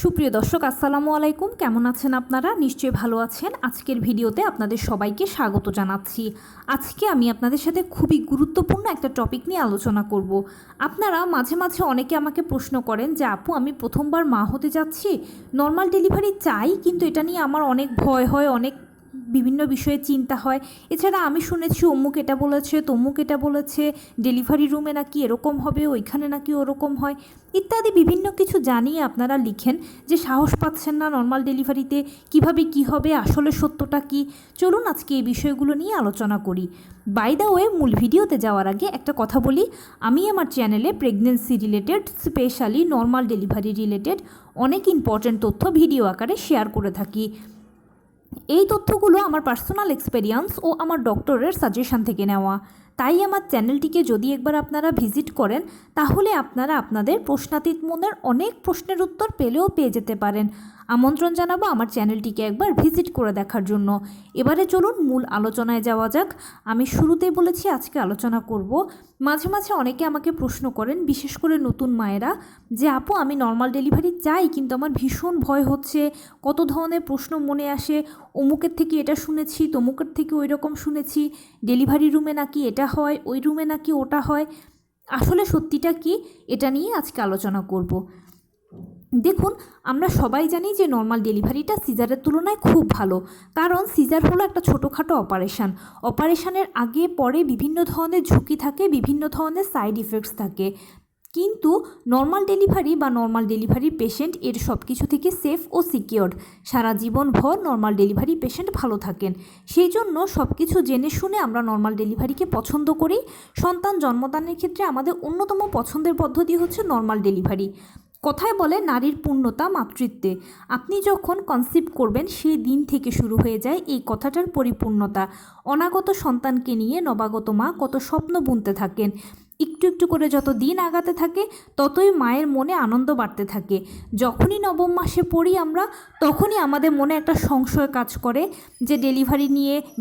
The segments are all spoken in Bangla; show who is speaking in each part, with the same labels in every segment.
Speaker 1: সুপ্রিয় দর্শক আসসালামু আলাইকুম, কেমন আছেন আপনারা? নিশ্চয়ই ভালো আছেন। আজকের ভিডিওতে আপনাদের সবাইকে স্বাগত জানাচ্ছি। আজকে আমি আপনাদের সাথে খুবই গুরুত্বপূর্ণ একটা টপিক নিয়ে আলোচনা করব। আপনারা মাঝে মাঝে অনেকে আমাকে প্রশ্ন করেন যে আপু, আমি প্রথমবার মা হতে যাচ্ছি, নর্মাল ডেলিভারি চাই, কিন্তু এটা নিয়ে আমার অনেক ভয় হয়, অনেক বিভিন্ন বিষয়ে চিন্তা হয়। এছাড়া আমি শুনেছি অমুক এটা বলেছে, তমুক এটা বলেছে, ডেলিভারি রুমে নাকি এরকম হবে, ওইখানে নাকি ওরকম হয়, ইত্যাদি বিভিন্ন কিছু জানিয়ে আপনারা লিখেন যে সাহস পাচ্ছেন না নর্মাল ডেলিভারিতে, কিভাবে কি হবে, আসলে সত্যটা কি। চলুন আজকে এই বিষয়গুলো নিয়ে আলোচনা করি। বাই দ্য ওয়ে, মূল ভিডিওতে যাওয়ার আগে একটা কথা বলি, আমি আমার চ্যানেলে pregnancy related, specially normal delivery related অনেক ইম্পর্ট্যান্ট তথ্য ভিডিও আকারে শেয়ার করে থাকি। এই তথ্যগুলো আমার পার্সোনাল এক্সপেরিয়েন্স ও আমার ডক্টরের সাজেশন থেকে নেওয়া। তাই আমার চ্যানেলটিকে যদি একবার আপনারা ভিজিট করেন, তাহলে আপনারা আপনাদের প্রশ্নাতীত মনের অনেক প্রশ্নের উত্তর পেয়ে যেতে পারেন। আমন্ত্রণ জানাবো আমার চ্যানেলটিকে একবার ভিজিট করে দেখার জন্য। এবারে চলুন মূল আলোচনায় যাওয়া যাক। আমি শুরুতেই বলেছি আজকে আলোচনা করব, মাঝে মাঝে অনেকে আমাকে প্রশ্ন করেন, বিশেষ করে নতুন মায়েরা, যে আপু আমি নর্মাল ডেলিভারি চাই, কিন্তু আমার ভীষণ ভয় হচ্ছে, কত ধরনের প্রশ্ন মনে আসে, অমুকের থেকে এটা শুনেছি, তমুকের থেকে ওই রকম শুনেছি, ডেলিভারি রুমে নাকি এটা হয়, ওই রুমে নাকি ওটা হয়, আসলে সত্যিটা কি, এটা নিয়ে আজকে আলোচনা করব। দেখুন, আমরা সবাই জানি যে নর্মাল ডেলিভারিটা সিজারের তুলনায় খুব ভালো, কারণ সিজার হলো একটা ছোটোখাটো অপারেশনের আগে পরে বিভিন্ন ধরনের ঝুঁকি থাকে, বিভিন্ন ধরনের সাইড ইফেক্টস থাকে, কিন্তু নর্মাল ডেলিভারি পেশেন্ট এর সব কিছু থেকে সেফ ও সিকিওরড। সারা জীবনভর নর্মাল ডেলিভারি পেশেন্ট ভালো থাকেন। সেই জন্য সব কিছু জেনে শুনে আমরা নর্মাল ডেলিভারিকে পছন্দ করি। সন্তান জন্মদানের ক্ষেত্রে আমাদের অন্যতম পছন্দের পদ্ধতি হচ্ছে নর্মাল ডেলিভারি। কথায় বলে নারীর পূর্ণতা মাতৃত্বে। আপনি যখন কনসিভ করবেন সেই দিন থেকে শুরু হয়ে যায় এই কথাটার পরিপূর্ণতা। অনাগত সন্তানকে নিয়ে নবাগত মা কত স্বপ্ন বুনতে থাকেন। একটু একটু করে যত দিন আগাতে থাকে, ততই মায়ের মনে আনন্দ বাড়তে থাকে। যখনই নবম মাসে পড়ি আমরা, তখনই আমাদের মনে একটা সংশয় কাজ করে যে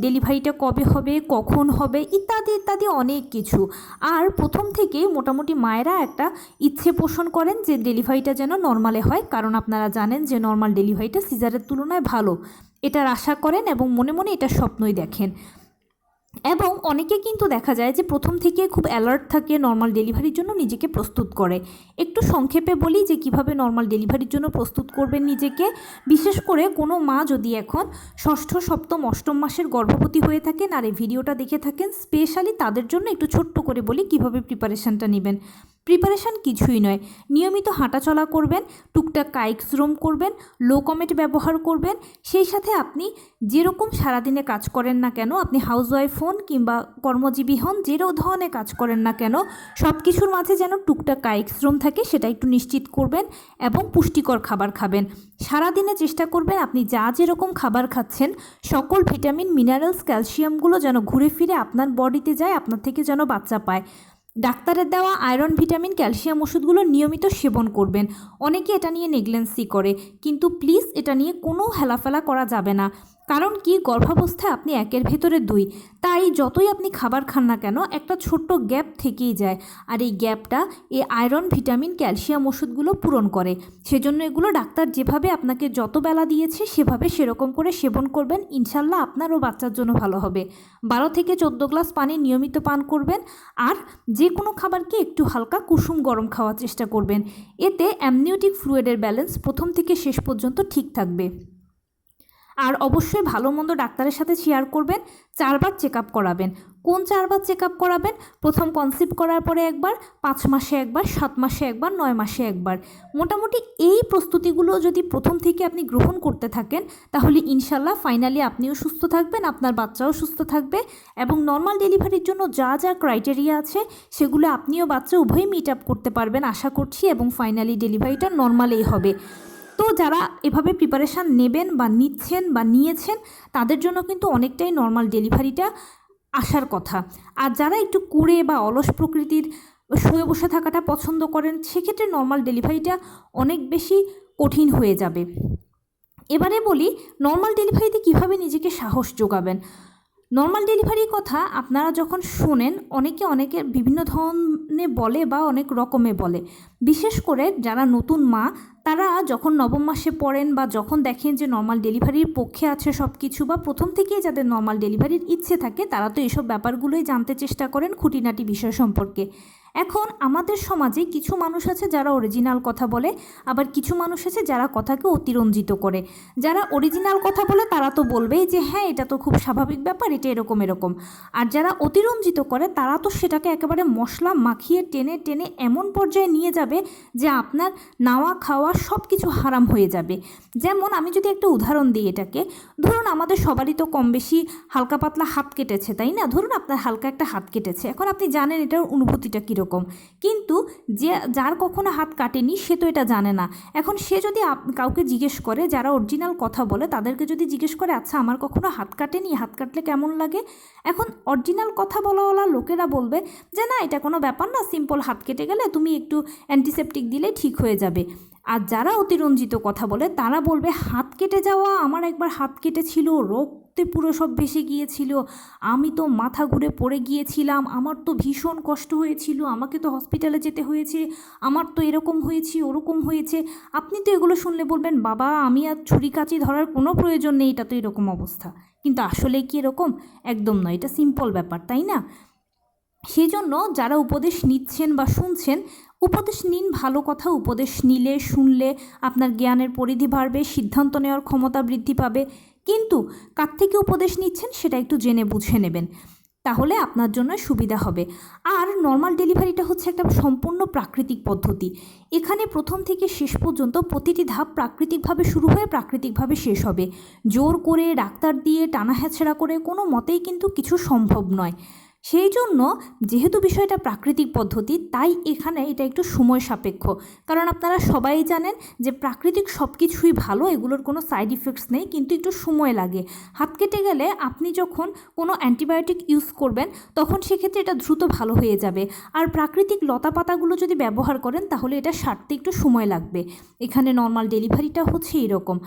Speaker 1: ডেলিভারিটা কবে হবে, কখন হবে, ইত্যাদি ইত্যাদি অনেক কিছু। আর প্রথম থেকেই মোটামুটি মায়েরা একটা ইচ্ছে পোষণ করেন যে ডেলিভারিটা যেন নর্মালে হয়, কারণ আপনারা জানেন যে নর্মাল ডেলিভারিটা সিজারের তুলনায় ভালো, এটার আশা করেন এবং মনে মনে এটা স্বপ্নই দেখেন। এবং অনেকে কিন্তু দেখা যায় যে প্রথম থেকে খুব অ্যালার্ট থাকে, নর্মাল ডেলিভারির জন্য নিজেকে প্রস্তুত করে। একটু সংক্ষেপে বলি যে কিভাবে নর্মাল ডেলিভারির জন্য প্রস্তুত করবেন নিজেকে। বিশেষ করে কোনো মা যদি এখন ষষ্ঠ, সপ্তম, অষ্টম মাসের গর্ভবতী হয়ে থাকেন আর এই ভিডিওটা দেখে থাকেন, স্পেশালি তাদের জন্য একটু ছোট্ট করে বলি কিভাবে প্রিপারেশানটা নেবেন। প্রিপারেশান কিছুই নয়, নিয়মিত হাঁটাচলা করবেন, টুকটাক কায়িক শ্রম করবেন, লো কমেট ব্যবহার করবেন। সেই সাথে আপনি যেরকম সারাদিনে কাজ করেন না কেন, আপনি হাউসওয়াইফ হন কিংবা কর্মজীবী হন, যেরকম ধরনের কাজ করেন না কেন, সব কিছুর মাঝে যেন টুকটাক কায়িক শ্রম থাকে সেটা একটু নিশ্চিত করবেন এবং পুষ্টিকর খাবার খাবেন। সারাদিনে চেষ্টা করবেন আপনি যেরকম খাবার খাচ্ছেন, সকল ভিটামিন, মিনারেলস, ক্যালসিয়ামগুলো যেন ঘুরে ফিরে আপনার বডিতে যায়, আপনার থেকে যেন বাচ্চা পায়। ডাক্তারের দেওয়া আয়রন, ভিটামিন, ক্যালসিয়াম ওষুধগুলো নিয়মিত সেবন করবেন। অনেকে এটা নিয়ে নেগলেন্সি করে, কিন্তু প্লিজ এটা নিয়ে কোনো হেলাফেলা করা যাবে না। কারণ কি, গর্ভাবস্থায় আপনি একের ভেতরে দুই, তাই যতই আপনি খাবার খান না কেন একটা ছোট্ট গ্যাপ থেকেই যায়, আর এই গ্যাপটা এই আয়রন, ভিটামিন, ক্যালসিয়াম ওষুধগুলো পূরণ করে। সেজন্য এগুলো ডাক্তার যেভাবে আপনাকে যত বেলা দিয়েছে সেভাবে সেরকম করে সেবন করবেন, ইনশাল্লাহ আপনার ও বাচ্চার জন্য ভালো হবে। 12 থেকে 14 গ্লাস পানি নিয়মিত পান করবেন, আর যে কোনো খাবারকে একটু হালকা কুসুম গরম খাওয়ার চেষ্টা করবেন। এতে অ্যামনিওটিক ফ্লুইডের ব্যালেন্স প্রথম থেকে শেষ পর্যন্ত ঠিক থাকবে। আর অবশ্যই ভালো মন্দ ডাক্তারের সাথে শেয়ার করবেন। 4 বার চেক আপ করাবেন। কোন 4 বার চেক আপ করাবেন? প্রথম কনসিভ করার পরে একবার, 5 মাসে একবার, 7 মাসে একবার, 9 মাসে একবার। মোটামুটি এই প্রস্তুতিগুলো যদি প্রথম থেকে আপনি গ্রহণ করতে থাকেন, তাহলে ইনশাল্লাহ ফাইনালি আপনিও সুস্থ থাকবেন, আপনার বাচ্চাও সুস্থ থাকবে, এবং নর্মাল ডেলিভারির জন্য যা যা ক্রাইটেরিয়া আছে সেগুলো আপনিও বাচ্চা উভয়ই মিট আপ করতে পারবেন আশা করছি, এবং ফাইনালি ডেলিভারিটা নর্মালেই হবে। তো যারা এভাবে প্রিপারেশান নেবেন বা নিচ্ছেন বা নিয়েছেন, তাদের জন্য কিন্তু অনেকটাই নর্মাল ডেলিভারিটা আসার কথা। আর যারা একটু কুঁড়ে বা অলস প্রকৃতির, শুয়ে বসে থাকাটা পছন্দ করেন, সেক্ষেত্রে নর্মাল ডেলিভারিটা অনেক বেশি কঠিন হয়ে যাবে। এবারে বলি নর্মাল ডেলিভারিতে কিভাবে নিজেকে সাহস যোগাবেন। নর্মাল ডেলিভারির কথা আপনারা যখন শোনেন, অনেকে বিভিন্ন ধরনের বলে বা অনেক রকমে বলে। বিশেষ করে যারা নতুন মা, তারা যখন নবম মাসে পড়েন বা যখন দেখেন যে নর্মাল ডেলিভারির পক্ষে আছে সব কিছু, বা প্রথম থেকেই যাদের নর্মাল ডেলিভারির ইচ্ছে থাকে, তারা তো এইসব ব্যাপারগুলোই জানতে চেষ্টা করেন, খুঁটিনাটি বিষয় সম্পর্কে। এখন আমাদের সমাজে কিছু মানুষ আছে যারা অরিজিনাল কথা বলে, আবার কিছু মানুষ আছে যারা কথাকে অতিরঞ্জিত করে। যারা অরিজিনাল কথা বলে তারা তো বলবেই যে হ্যাঁ এটা তো খুব স্বাভাবিক ব্যাপার, এটা এরকম এরকম। আর যারা অতিরঞ্জিত করে তারা তো সেটাকে একেবারে মশলা মাখিয়ে টেনে টেনে এমন পর্যায়ে নিয়ে যাবে যে আপনার নাওয়া খাওয়া সব কিছু হারাম হয়ে যাবে। যেমন আমি যদি একটা উদাহরণ দিই এটাকে, ধরুন আমাদের সবারই তো কম বেশি হালকা পাতলা হাত কেটেছে, তাই না? ধরুন আপনার হালকা একটা হাত কেটেছে, এখন আপনি জানেন এটার অনুভূতিটা কীরকম, কিন্তু যার কখনো হাত কাটেনি সে তো এটা জানে না। এখন সে যদি কাউকে জিজ্ঞেস করে, যারা অরিজিনাল কথা বলে তাদেরকে যদি জিজ্ঞেস করে আচ্ছা আমার কখনো হাত কাটেনি, হাত কাটলে কেমন লাগে, এখন অরিজিনাল কথা বলাওয়ালা লোকেরা বলবে যে না এটা কোনো ব্যাপার না, সিম্পল হাত কেটে গেলে তুমি একটু অ্যান্টিসেপটিক দিলে ঠিক হয়ে যাবে। আর যারা অতিরঞ্জিত কথা বলে তারা বলবে হাত কেটে যাওয়া, আমার একবার হাত কেটেছিল, রক্তে পুরো সব ভেসে গিয়েছিল, আমি তো মাথা ঘুরে পড়ে গিয়েছিলাম, আমার তো ভীষণ কষ্ট হয়েছিল, আমাকে তো হসপিটালে যেতে হয়েছে, আমার তো এরকম হয়েছে ওরকম হয়েছে। আপনি তো এগুলো শুনলে বলবেন বাবা আমি আর ছুরি কাঁচি ধরার কোনো প্রয়োজন নেই, এটা তো এরকম অবস্থা। কিন্তু আসলে কি এরকম? একদম নয়, এটা সিম্পল ব্যাপার, তাই না? সেই জন্য যারা উপদেশ নিচ্ছেন বা শুনছেন, উপদেশ নিন, ভালো কথা। উপদেশ নিলে শুনলে আপনার জ্ঞানের পরিধি বাড়বে, সিদ্ধান্ত নেওয়ার ক্ষমতা বৃদ্ধি পাবে। কিন্তু কার থেকে উপদেশ নিচ্ছেন সেটা একটু জেনে বুঝে নেবেন, তাহলে আপনার জন্য সুবিধা হবে। আর নর্মাল ডেলিভারিটা হচ্ছে একটা সম্পূর্ণ প্রাকৃতিক পদ্ধতি। এখানে প্রথম থেকে শেষ পর্যন্ত প্রতিটি ধাপ প্রাকৃতিকভাবে শুরু হয়ে প্রাকৃতিকভাবে শেষ হবে। জোর করে ডাক্তার দিয়ে টানা হ্যাচড়া করে কোনো মতেই কিন্তু কিছু সম্ভব নয়। সেই জন্য যেহেতু বিষয়টা প্রাকৃতিক পদ্ধতি, তাই এখানে এটা একটু সময় সাপেক্ষ। কারণ আপনারা সবাই জানেন যে প্রাকৃতিক সব কিছুই ভালো, এগুলোর কোনো সাইড ইফেক্টস নেই, কিন্তু একটু সময় লাগে। হাত কেটে গেলে আপনি যখন কোনো অ্যান্টিবায়োটিক ইউজ করবেন তখন সেক্ষেত্রে এটা দ্রুত ভালো হয়ে যাবে। আর প্রাকৃতিক লতা পাতাগুলো যদি ব্যবহার করেন তাহলে এটা সারতে একটু সময় লাগবে। এখানে নর্মাল ডেলিভারিটা হচ্ছে এরকম।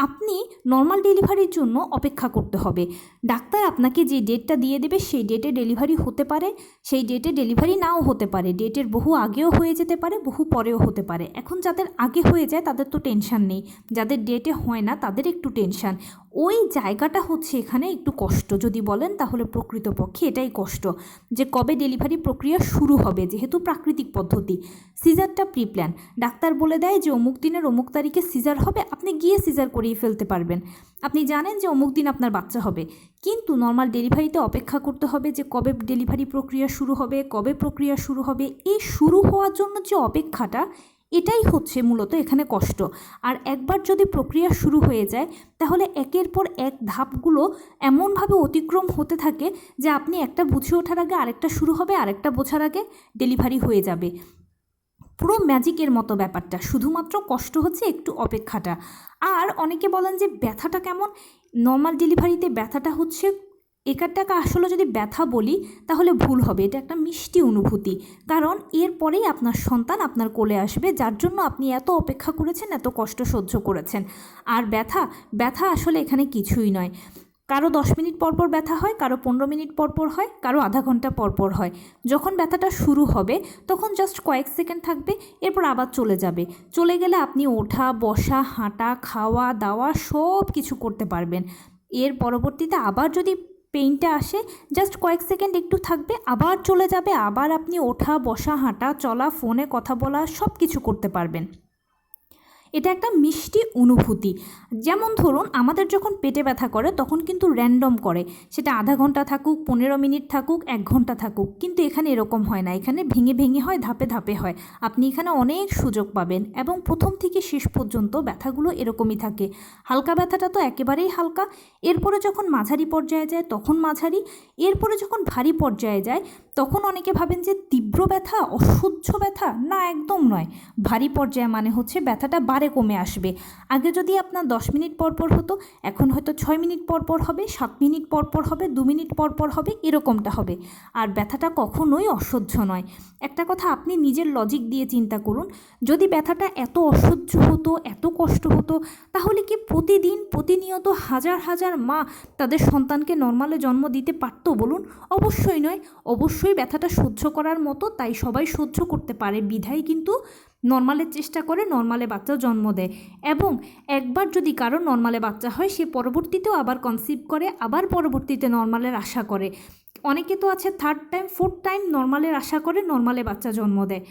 Speaker 1: আপনি নর্মাল ডেলিভারির জন্য অপেক্ষা করতে হবে। ডাক্তার আপনাকে যে ডেটটা দিয়ে দেবে সেই ডেটে ডেলিভারি হতে পারে, সেই ডেটে ডেলিভারি নাও হতে পারে, ডেটের বহু আগেও হয়ে যেতে পারে, বহু পরেও হতে পারে। এখন যাদের আগে হয়ে যায় তাদের তো টেনশান নেই, যাদের ডেটে হয় না তাদের একটু টেনশান। ওই জায়গাটা হচ্ছে এখানে একটু কষ্ট, যদি বলেন তাহলে প্রকৃতপক্ষে এটাই কষ্ট যে কবে ডেলিভারি প্রক্রিয়া শুরু হবে। যেহেতু প্রাকৃতিক পদ্ধতি, সিজারটা প্রি প্ল্যান, ডাক্তার বলে দেয় যে অমুক দিনের অমুক তারিখে সিজার হবে, আপনি গিয়ে সিজার করিয়ে ফেলতে পারবেন। আপনি জানেন যে অমুক দিন আপনার বাচ্চা হবে, কিন্তু নর্মাল ডেলিভারিতে অপেক্ষা করতে হবে যে কবে ডেলিভারি প্রক্রিয়া শুরু হবে, কবে প্রক্রিয়া শুরু হবে। এই শুরু হওয়ার জন্য যে অপেক্ষাটা, এটাই হচ্ছে মূলত এখানে কষ্ট। আর একবার যদি প্রক্রিয়া শুরু হয়ে যায় তাহলে একের পর এক ধাপগুলো এমনভাবে অতিক্রম হতে থাকে যে আপনি একটা বুঝে ওঠার আগে আরেকটা শুরু হবে, আরেকটা বোঝার আগে ডেলিভারি হয়ে যাবে। পুরো ম্যাজিকের মতো ব্যাপারটা, শুধুমাত্র কষ্ট হচ্ছে একটু অপেক্ষাটা। আর অনেকে বলেন যে ব্যথাটা কেমন? নর্মাল ডেলিভারিতে ব্যথাটা হচ্ছে, এটাকে আসলে যদি ব্যথা বলি তাহলে ভুল হবে, এটা একটা মিষ্টি অনুভূতি। কারণ এরপরেই আপনার সন্তান আপনার কোলে আসবে, যার জন্য আপনি এত অপেক্ষা করেছেন, এত কষ্ট সহ্য করেছেন। আর ব্যথা আসলে এখানে কিছুই নয়। কারো 10 মিনিট পরপর ব্যথা হয়, কারো 15 মিনিট পরপর হয়, কারো আধা ঘন্টা পরপর হয়। যখন ব্যথাটা শুরু হবে তখন জাস্ট কয়েক সেকেন্ড থাকবে, এরপর আবার চলে যাবে। চলে গেলে আপনি ওঠা বসা হাঁটা খাওয়া দাওয়া সব কিছু করতে পারবেন। এর পরবর্তীতে আবার যদি পেইনটা আসে, জাস্ট কয়েক সেকেন্ড একটু থাকবে, আবার চলে যাবে, আবার আপনি ওঠা বসা হাঁটা চলা ফোনে কথা বলা সব কিছু করতে পারবেন। এটা একটা মিষ্টি অনুভূতি। যেমন ধরুন আমাদের যখন পেটে ব্যথা করে তখন কিন্তু র্যান্ডম করে, সেটা আধা ঘন্টা থাকুক, 15 মিনিট থাকুক, 1 ঘন্টা থাকুক, কিন্তু এখানে এরকম হয় না। এখানে ভেঙে ভেঙে হয়, ধাপে ধাপে হয়। আপনি এখানে অনেক সুযোগ পাবেন এবং প্রথম থেকে শেষ পর্যন্ত ব্যথাগুলো এরকমই থাকে। হালকা ব্যথাটা তো একেবারেই হালকা, এরপরে যখন মাঝারি পর্যায়ে যায় তখন মাঝারি, এরপরে যখন ভারী পর্যায়ে যায় তখন অনেকে ভাবেন যে তীব্র ব্যথা, অসহ্য ব্যথা। না, একদম নয়। ভারী পর্যায়ে মানে হচ্ছে ব্যথাটা বারে কমে আসবে। আগে যদি আপনার 10 মিনিট পরপর হতো, এখন হয়তো 6 মিনিট পরপর হবে, 7 মিনিট পরপর হবে, 2 মিনিট পরপর হবে, এরকমটা হবে। আর ব্যথাটা কখনোই অসহ্য নয়। একটা কথা আপনি নিজের লজিক দিয়ে চিন্তা করুন, যদি ব্যথাটা এত অসহ্য হতো, এত কষ্ট হতো, তাহলে কি প্রতিদিন প্রতিনিয়ত হাজার হাজার মা তাদের সন্তানকে নর্মালে জন্ম দিতে পারতো বলুন? অবশ্যই নয়। অবশ্যই ব্যথাটা সহ্য করার মতো, তাই সবাই সহ্য করতে পারে বিধায় কিন্তু নর্মালের চেষ্টা করে, নর্মালে বাচ্চা জন্ম দেয়। এবং একবার যদি কারো নর্মালে বাচ্চা হয়, সে পরবর্তীতেও আবার কনসিভ করে, আবার পরবর্তীতে নর্মালের আশা করে। অনেকে তো আছে 3rd টাইম 4th টাইম নর্মালের আশা করে, নর্মালে বাচ্চা জন্ম দেয়।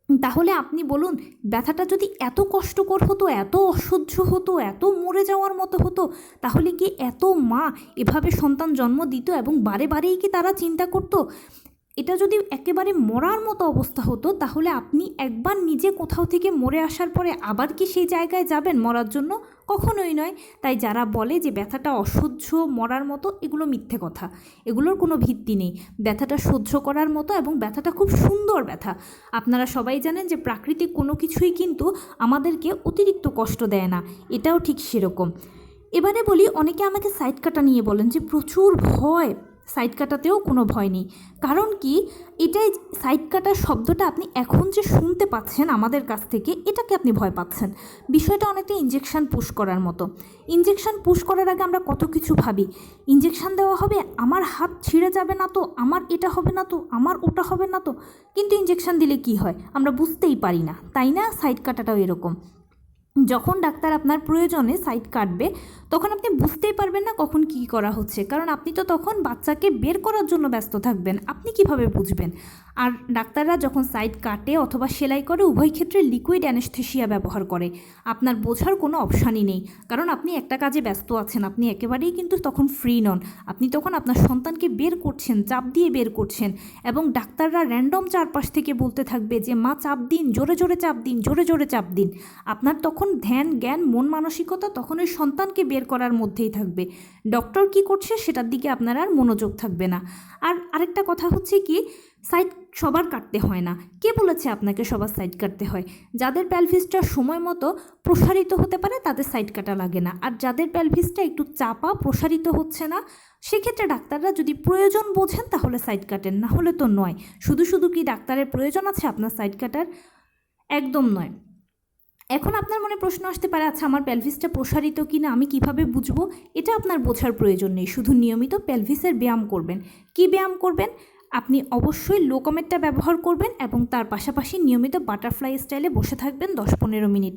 Speaker 1: তাহলে আপনি বলুন, ব্যথাটা যদি এত কষ্টকর হতো, এত অসহ্য হতো, এত মরে যাওয়ার মতো হতো, তাহলে কি এত মা এভাবে সন্তান জন্ম দিত এবং বারে বারেই কি তারা চিন্তা করতো? এটা যদি একেবারে মরার মতো অবস্থা হতো, তাহলে আপনি একবার নিজে কোথাও থেকে মরে আসার পরে আবার কি সেই জায়গায় যাবেন মরার জন্য? কখনোই নয়। তাই যারা বলে যে ব্যথাটা অসহ্য, মরার মতো, এগুলো মিথ্যে কথা, এগুলোর কোনো ভিত্তি নেই। ব্যথাটা সহ্য করার মতো এবং ব্যথাটা খুব সুন্দর ব্যথা। আপনারা সবাই জানেন যে প্রাকৃতিক কোনো কিছুই কিন্তু আমাদেরকে অতিরিক্ত কষ্ট দেয় না, এটাও ঠিক সেরকম। এবারে বলি, অনেকে আমাকে সাইড কাটা নিয়ে বলেন যে প্রচুর ভয়। সাইড কাটাতেও কোনো ভয় নেই। কারণ কি, এটাই সাইড কাটার শব্দটা আপনি এখন যে শুনতে পাচ্ছেন আমাদের কাছ থেকে, এটাকে আপনি ভয় পাচ্ছেন। বিষয়টা অনেকটা ইঞ্জেকশন পুশ করার মতো। ইঞ্জেকশন পুশ করার আগে আমরা কত কিছু ভাবি। ইঞ্জেকশন দেওয়া হবে, আমার হাত ছিঁড়ে যাবে না তো, আমার এটা হবে না তো, আমার ওটা হবে না তো। কিন্তু ইঞ্জেকশন দিলে কি হয় আমরা বুঝতেই পারি না, তাই না? সাইড কাটাটাও এরকম। যখন ডাক্তার আপনার প্রয়োজনে সাইড কাটবে, তখন আপনি বুঝতেই পারবেন না কখন কী করা হচ্ছে, কারণ আপনি তো তখন বাচ্চাকে বের করার জন্য ব্যস্ত থাকবেন। আপনি কিভাবে বুঝবেন? আর ডাক্তাররা যখন সাইড কাটে অথবা সেলাই করে, উভয় ক্ষেত্রে লিকুইড অ্যানেস্থেসিয়া ব্যবহার করে। আপনার বোঝার কোনো অপশানই নেই, কারণ আপনি একটা কাজে ব্যস্ত আছেন, আপনি একেবারেই কিন্তু তখন ফ্রি নন। আপনি তখন আপনার সন্তানকে বের করছেন, চাপ দিয়ে বের করছেন, এবং ডাক্তাররা র্যান্ডম চারপাশ থেকে বলতে থাকবে যে মা চাপ দিন, জোরে জোরে চাপ দিন, জোরে জোরে চাপ দিন। আপনার তখন ধ্যান, জ্ঞান, মন মানসিকতা তখন ওই সন্তানকে বের করার মধ্যেই থাকবে। ডক্টর কি করছে সেটার দিকে আপনার আর মনোযোগ থাকবে না। আর আরেকটা কথা হচ্ছে কি, সাইড সবার কাটতে হয় না। কে বলেছে আপনাকে সবার সাইড কাটতে হয়? যাদের প্যালভিসটা সময় মতো প্রসারিত হতে পারে তাদের সাইড কাটা লাগে না। আর যাদের প্যালভিসটা একটু চাপা, প্রসারিত হচ্ছে না, সেক্ষেত্রে ডাক্তাররা যদি প্রয়োজন বোঝেন তাহলে সাইড কাটেন, না হলে তো নয়। শুধু শুধু কি ডাক্তারের প্রয়োজন আছে আপনার সাইড কাটার? একদম নয়। এখন আপনার মনে প্রশ্ন আসতে পারে, আচ্ছা আমার প্যালভিসটা প্রসারিত কিনা আমি কিভাবে বুঝবো? এটা আপনার বোঝার প্রয়োজন নেই, শুধু নিয়মিত প্যালভিসের ব্যায়াম করবেন। কি ব্যায়াম করবেন? আপনি অবশ্যই লোকোমেটটা ব্যবহার করবেন এবং তার পাশাপাশি নিয়মিত বাটারফ্লাই স্টাইলে বসে থাকবেন 10-15 মিনিট।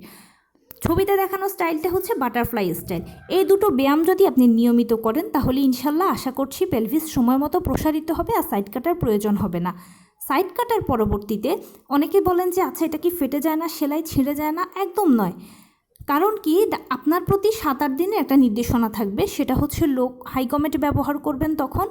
Speaker 1: ছবিতে দেখানো স্টাইলটা হচ্ছে বাটারফ্লাই স্টাইল। এই দুটো ব্যায়াম যদি আপনি নিয়মিত করেন, তাহলে ইনশাল্লাহ আশা করছি প্যালভিস সময় মতো প্রসারিত হবে আর সাইড কাটার প্রয়োজন হবে না। সাইড কাটার পরবর্তীতে অনেকে বলেন যে আচ্ছা এটা কি ফেটে যায় না, সেলাই ছিঁড়ে যায় না? একদম নয়। কারণ কি, আপনার প্রতি 7-8 দিনে একটা নির্দেশনা থাকবে, সেটা হচ্ছে হাইকমেট ব্যবহার করবেন, তখন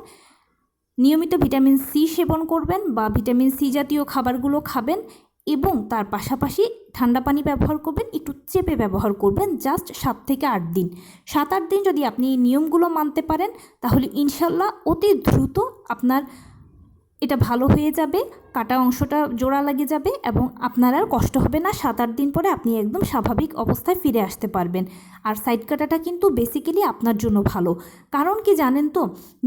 Speaker 1: নিয়মিত ভিটামিন সি সেবন করবেন বা ভিটামিন সি জাতীয় খাবারগুলো খাবেন, এবং তার পাশাপাশি ঠান্ডা পানি ব্যবহার করবেন, একটু চেপে ব্যবহার করবেন, জাস্ট 7 থেকে 8 দিন। 7-8 দিন যদি আপনি এই নিয়মগুলো মানতে পারেন, তাহলে ইনশাল্লাহ অতি দ্রুত আপনার এটা ভালো হয়ে যাবে, কাটা অংশটা জোড়া লেগে যাবে এবং আপনার আর কষ্ট হবে না। 7-8 দিন পরে আপনি একদম স্বাভাবিক অবস্থায় ফিরে আসতে পারবেন। আর সাইড কাটাটা কিন্তু বেসিক্যালি আপনার জন্য ভালো। কারণ কি জানেন তো,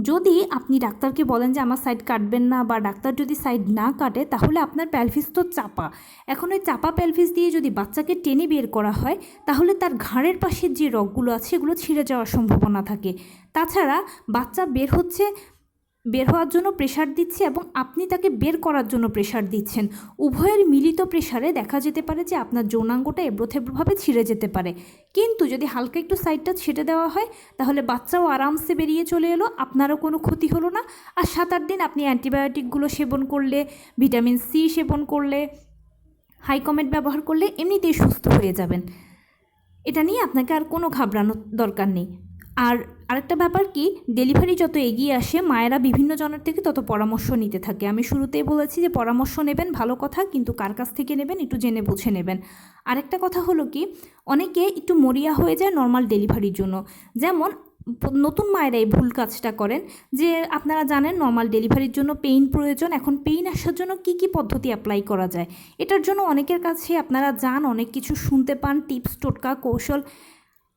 Speaker 1: যদি আপনি ডাক্তারকে বলেন যে আমার সাইড কাটবেন না, বা ডাক্তার যদি সাইড না কাটে, তাহলে আপনার প্যালভিস তো চাপা। এখন ওই চাপা প্যালভিস দিয়ে যদি বাচ্চাকে টেনে বের করা হয়, তাহলে তার ঘাড়ের পাশের যে রগগুলো আছে এগুলো ছিঁড়ে যাওয়ার সম্ভাবনা থাকে। তাছাড়া বাচ্চা বের হওয়ার জন্য প্রেশার দিচ্ছে এবং আপনি তাকে বের করার জন্য প্রেশার দিচ্ছেন। উভয়ের মিলিত প্রেশারে দেখা যেতে পারে যে আপনার যৌনাঙ্গটা এবড়োথেবড়োভাবে ছিঁড়ে যেতে পারে। কিন্তু যদি হালকা একটু সাইডটা ছেটে দেওয়া হয়, তাহলে বাচ্চাও আরামসে বেরিয়ে চলে এলো, আপনারও কোনো ক্ষতি হলো না। আর 7-8 দিন আপনি অ্যান্টিবায়োটিকগুলো সেবন করলে, ভিটামিন সি সেবন করলে, হাইকমেট ব্যবহার করলে এমনিতেই সুস্থ হয়ে যাবেন। এটা নিয়ে আপনাকে আর কোনো ঘাবড়ানোর দরকার নেই। আর আরেকটা ব্যাপার কি, ডেলিভারি যত এগিয়ে আসে, মায়েরা বিভিন্ন জনের থেকে তত পরামর্শ নিতে থাকে। আমি শুরুতেই বলেছি যে পরামর্শ নেবেন, ভালো কথা, কিন্তু কার কাছ থেকে নেবেন একটু জেনে বুঝে নেবেন। আরেকটা কথা হলো কি, অনেকে একটু মরিয়া হয়ে যায় নর্মাল ডেলিভারির জন্য। যেমন নতুন মায়েরা এই ভুল কাজটা করেন যে আপনারা জানেন নর্মাল ডেলিভারির জন্য পেইন প্রয়োজন। এখন পেইন আসার জন্য কি কি পদ্ধতি অ্যাপ্লাই করা যায়, এটার জন্য অনেকের কাছে আপনারা যান, অনেক কিছু শুনতে পান, টিপস, টোটকা, কৌশল।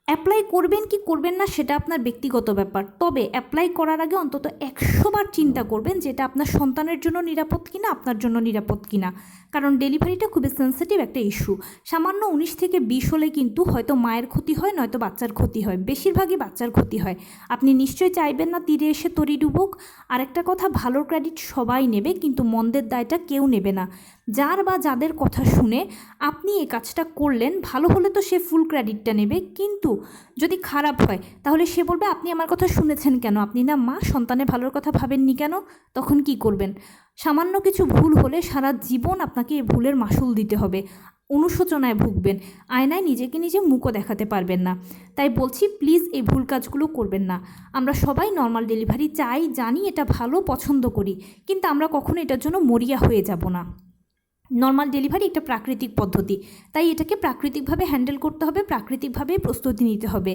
Speaker 1: অ্যাপ্লাই করবেন কি করবেন না সেটা আপনার ব্যক্তিগত ব্যাপার, তবে অ্যাপ্লাই করার আগে অন্তত 100 বার চিন্তা করবেন যে এটা আপনার সন্তানের জন্য নিরাপদ কিনা, আপনার জন্য নিরাপদ কিনা। কারণ ডেলিভারিটা খুবই সেন্সিটিভ একটা ইস্যু। সামান্য 19 থেকে 20 হলে কিন্তু হয়তো মায়ের ক্ষতি হয়, নয়তো বাচ্চার ক্ষতি হয়, বেশিরভাগই বাচ্চার ক্ষতি হয়। আপনি নিশ্চয়ই চাইবেন না তীরে এসে তরি ডুবুক। আরেকটা কথা, ভালোর ক্রেডিট সবাই নেবে, কিন্তু মন্দের দায়টা কেউ নেবে না। যার বা যাদের কথা শুনে আপনি এই কাজটা করলেন, ভালো হলে তো সে ফুল ক্রেডিটটা নেবে, কিন্তু যদি খারাপ হয় তাহলে সে বলবে আপনি আমার কথা শুনেছেন কেন, আপনি না মা সন্তানের ভালোর কথা ভাবেননি কেন। তখন কি করবেন? সামান্য কিছু ভুল হলে সারা জীবন আপনাকে এই ভুলের মাসুল দিতে হবে, অনুশোচনায় ভুগবেন, আয়নায় নিজেকে নিজে মুখও দেখাতে পারবেন না। তাই বলছি, প্লিজ এই ভুল কাজগুলো করবেন না। আমরা সবাই নর্মাল ডেলিভারি চাই, জানি এটা ভালো, পছন্দ করি, কিন্তু আমরা কখনো এটার জন্য মরিয়া হয়ে যাব না। নর্মাল ডেলিভারি একটা প্রাকৃতিক পদ্ধতি, তাই এটাকে প্রাকৃতিকভাবে হ্যান্ডেল করতে হবে, প্রাকৃতিকভাবে প্রস্তুতি নিতে হবে।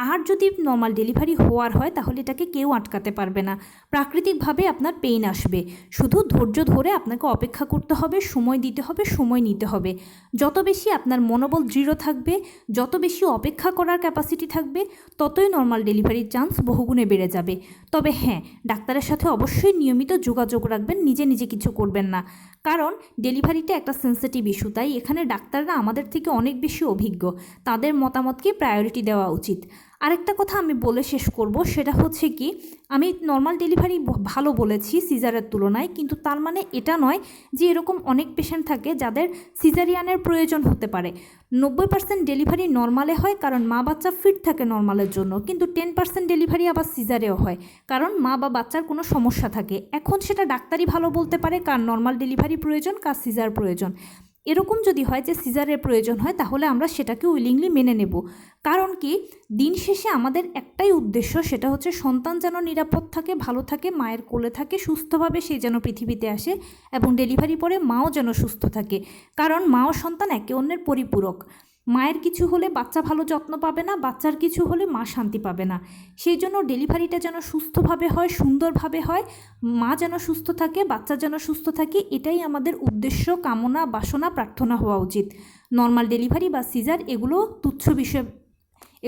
Speaker 1: আর যদি নর্মাল ডেলিভারি হওয়ার হয় তাহলে এটাকে কেউ আটকাতে পারবে না। প্রাকৃতিকভাবে আপনার পেইন আসবে, শুধু ধৈর্য ধরে আপনাকে অপেক্ষা করতে হবে, সময় দিতে হবে, সময় নিতে হবে। যত বেশি আপনার মনোবল দৃঢ় থাকবে, যত বেশি অপেক্ষা করার ক্যাপাসিটি থাকবে, ততই নর্মাল ডেলিভারির চান্স বহুগুণে বেড়ে যাবে। তবে হ্যাঁ, ডাক্তারের সাথে অবশ্যই নিয়মিত যোগাযোগ রাখবেন, নিজে নিজে কিছু করবেন না। কারণ ডেলিভারিটা একটা সেন্সিটিভ ইস্যু, তাই এখানে ডাক্তাররা আমাদের থেকে অনেক বেশি অভিজ্ঞ, তাদের মতামতকে প্রায়োরিটি দেওয়া উচিত। আরেকটা কথা আমি বলে শেষ করব, সেটা হচ্ছে কি, আমি নর্মাল ডেলিভারি ভালো বলেছি সিজারের তুলনায়, কিন্তু তার মানে এটা নয় যে এরকম অনেক পেশেন্ট থাকে যাদের সিজারিয়ানের প্রয়োজন হতে পারে। 90% ডেলিভারি নর্মালে হয়, কারণ মা বাচ্চা ফিট থাকে নর্মালের জন্য, কিন্তু 10% ডেলিভারি আবার সিজারেও হয়, কারণ মা বা বাচ্চার কোনো সমস্যা থাকে। এখন সেটা ডাক্তারই ভালো বলতে পারে কার নর্মাল ডেলিভারি প্রয়োজন, কার সিজার প্রয়োজন। এরকম যদি হয় যে সিজারের প্রয়োজন হয়, তাহলে আমরা সেটাকে উইলিংলি মেনে নেব। কারণ কি, দিন শেষে আমাদের একটাই উদ্দেশ্য, সেটা হচ্ছে সন্তান যেন নিরাপদ থাকে, ভালো থাকে, মায়ের কোলে থাকে, সুস্থভাবে সে যেন পৃথিবীতে আসে, এবং ডেলিভারি পরে মাও যেন সুস্থ থাকে। কারণ মা ও সন্তান একে অন্যের পরিপূরক। মায়ের কিছু হলে বাচ্চা ভালো যত্ন পাবে না, বাচ্চার কিছু হলে মা শান্তি পাবে না। সেই জন্য ডেলিভারিটা যেন সুস্থভাবে হয়, সুন্দরভাবে হয়, মা যেন সুস্থ থাকে, বাচ্চা যেন সুস্থ থাকে, এটাই আমাদের উদ্দেশ্য, কামনা, বাসনা, প্রার্থনা হওয়া উচিত। নর্মাল ডেলিভারি বা সিজার এগুলো তুচ্ছ বিষয়,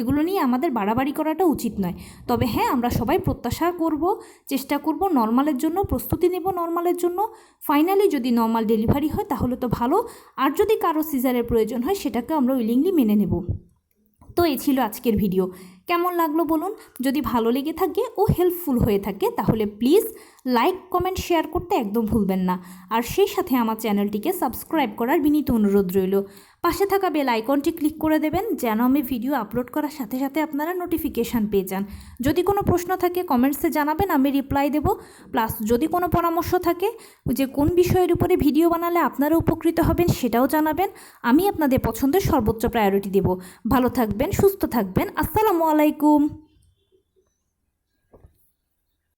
Speaker 1: এগুলো নিয়ে আমাদের বাড়াবাড়ি করাটা উচিত নয়। তবে হ্যাঁ, আমরা সবাই প্রত্যাশা করব, চেষ্টা করব নর্মালের জন্য, প্রস্তুতি নেব নর্মালের জন্য। ফাইনালি যদি নর্মাল ডেলিভারি হয় তাহলে তো ভালো, আর যদি কারো সিজারের প্রয়োজন হয় সেটাকে আমরা উইলিংলি মেনে নেব। তো এই ছিল আজকের ভিডিও। কেমন লাগলো বলুন? যদি ভালো লেগে থাকে ও হেল্পফুল হয়ে থাকে তাহলে প্লিজ লাইক, কমেন্ট, শেয়ার করতে একদম ভুলবেন না। আর সেই সাথে আমার চ্যানেলটিকে সাবস্ক্রাইব করার বিনীত অনুরোধ রইল। পাশে থাকা বেল আইকনটি ক্লিক করে দেবেন, যেন আমি ভিডিও আপলোড করার সাথে সাথে আপনারা নোটিফিকেশান পেয়ে যান। যদি কোনো প্রশ্ন থাকে কমেন্টসে জানাবেন, আমি রিপ্লাই দেব। প্লাস যদি কোনো পরামর্শ থাকে যে কোন বিষয়ের উপরে ভিডিও বানালে আপনারা উপকৃত হবেন, সেটাও জানাবেন। আমি আপনাদের পছন্দের সর্বোচ্চ প্রায়োরিটি দেব। ভালো থাকবেন, সুস্থ থাকবেন। আসসালামু আলাইকুম।